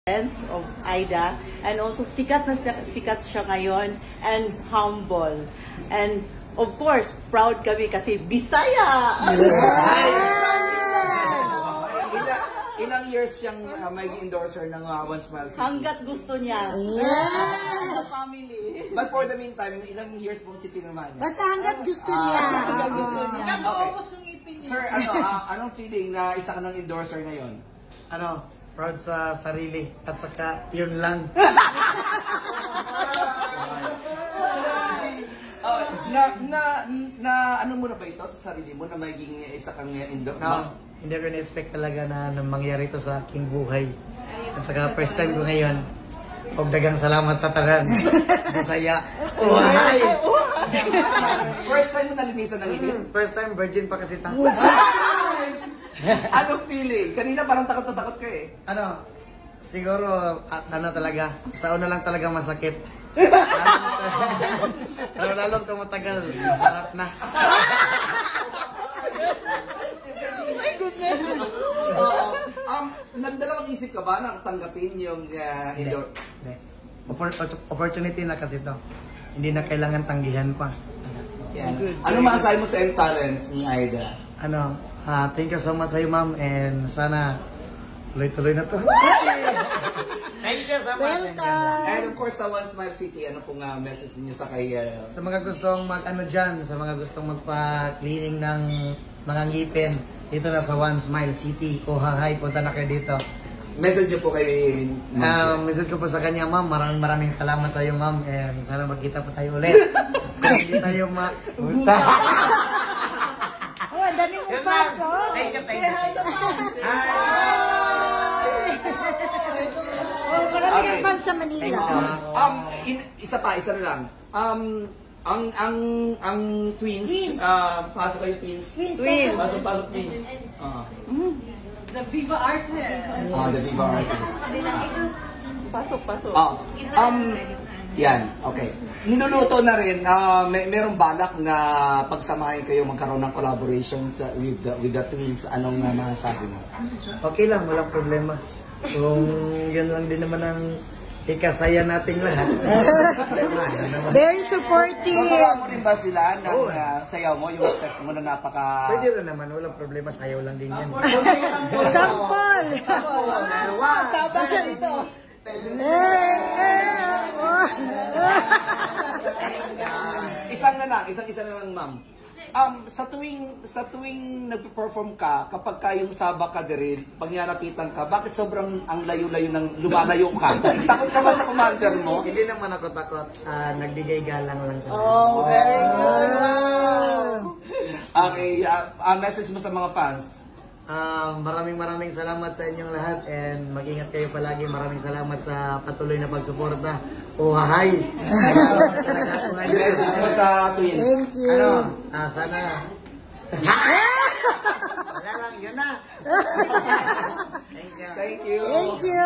of Aida, and also sikat na sikat siya ngayon and humble. And of course, proud kami kasi Bisaya! Ilang years siyang maging endorser ng One Smile City? Hanggat gusto niya. Family. But for the meantime, ilang years pong si tinamahan niya? Basta hanggat gusto niya. Hanggat gusto niya. Okay. Sir, anong feeling na isa ka ng endorser ngayon? Proud sa sarili at saka yun lang. Ano mo na ba ito sa sarili mo na magiging isa kang endorser? No, hindi ko na-expect talaga na mangyari ito sa aking buhay. At saka first time ko ngayon, huwag dagang salamat sa tanan. Bisaya. Uhay! First time mo nalinisan ng ibig? First time, virgin pa kasi ta. Anong feeling? Kanina parang takot na takot ka eh. Siguro, talaga, sa una lang talaga masakit. Pero lalong tumatagal, masarap na. Oh my goodness! Nagdalawang isip ka ba na tanggapin yung endorser? Hindi. Opportunity na kasi to. Hindi na kailangan tanggihan pa. Ano maasahin mo sa M-Talents ni Aida? Thank you so much sa iyo, ma'am, and sana tuloy-tuloy na to. Thank you so much. And of course, sa One Smile City, ano pong message niyo sa kay... Sa mga gustong dyan, sa mga gustong magpa-cleaning ng mga ngipin, dito na sa One Smile City. Hi, punta na kayo dito. Message niyo po kay... message ko po sa kanya, ma'am, maraming salamat sa iyo, ma'am, and sana magkita pa tayo ulit. Hindi tayo Ang dami mong fans, oh. Thank you. Marami kang fans sa Manila. Isa na lang. Ang twins, pasok kayo twins. Twins. Pasok twins. The Viva Artist. The Viva Artist. Pasok. Yan, okay. Niluluto na rin, merong balak na pagsamahin kayo magkaroon ng collaboration with the twins. Anong masasabi mo? Okay lang, walang problema. Kung yun lang din naman ang ikasaya nating lahat. Very supportive. Magawa mo rin ba sila ng sayaw mo, yung steps mo na napaka... Pwede rin naman, walang problema, sayaw lang din yan. Sampol! Sabang siya dito. Isa na lang, ma'am. Sa tuwing nagpe-perform ka, kapag yung saba ka din, pag nilapitan ka, bakit sobrang ang layo-layo ng lumalayo ka? Takot ka ba sa commander mo? Hindi naman ako takot. Nagbigay galang lang sa Oh, very good. Okay, message mo sa mga fans. Maraming salamat sa inyong lahat and mag-ingat kayo palagi. Maraming salamat sa patuloy na pagsuporta. Hi! Message mo sa twins. Thank you. Sana... Wala lang, yun na. Thank you. Thank you. Thank you.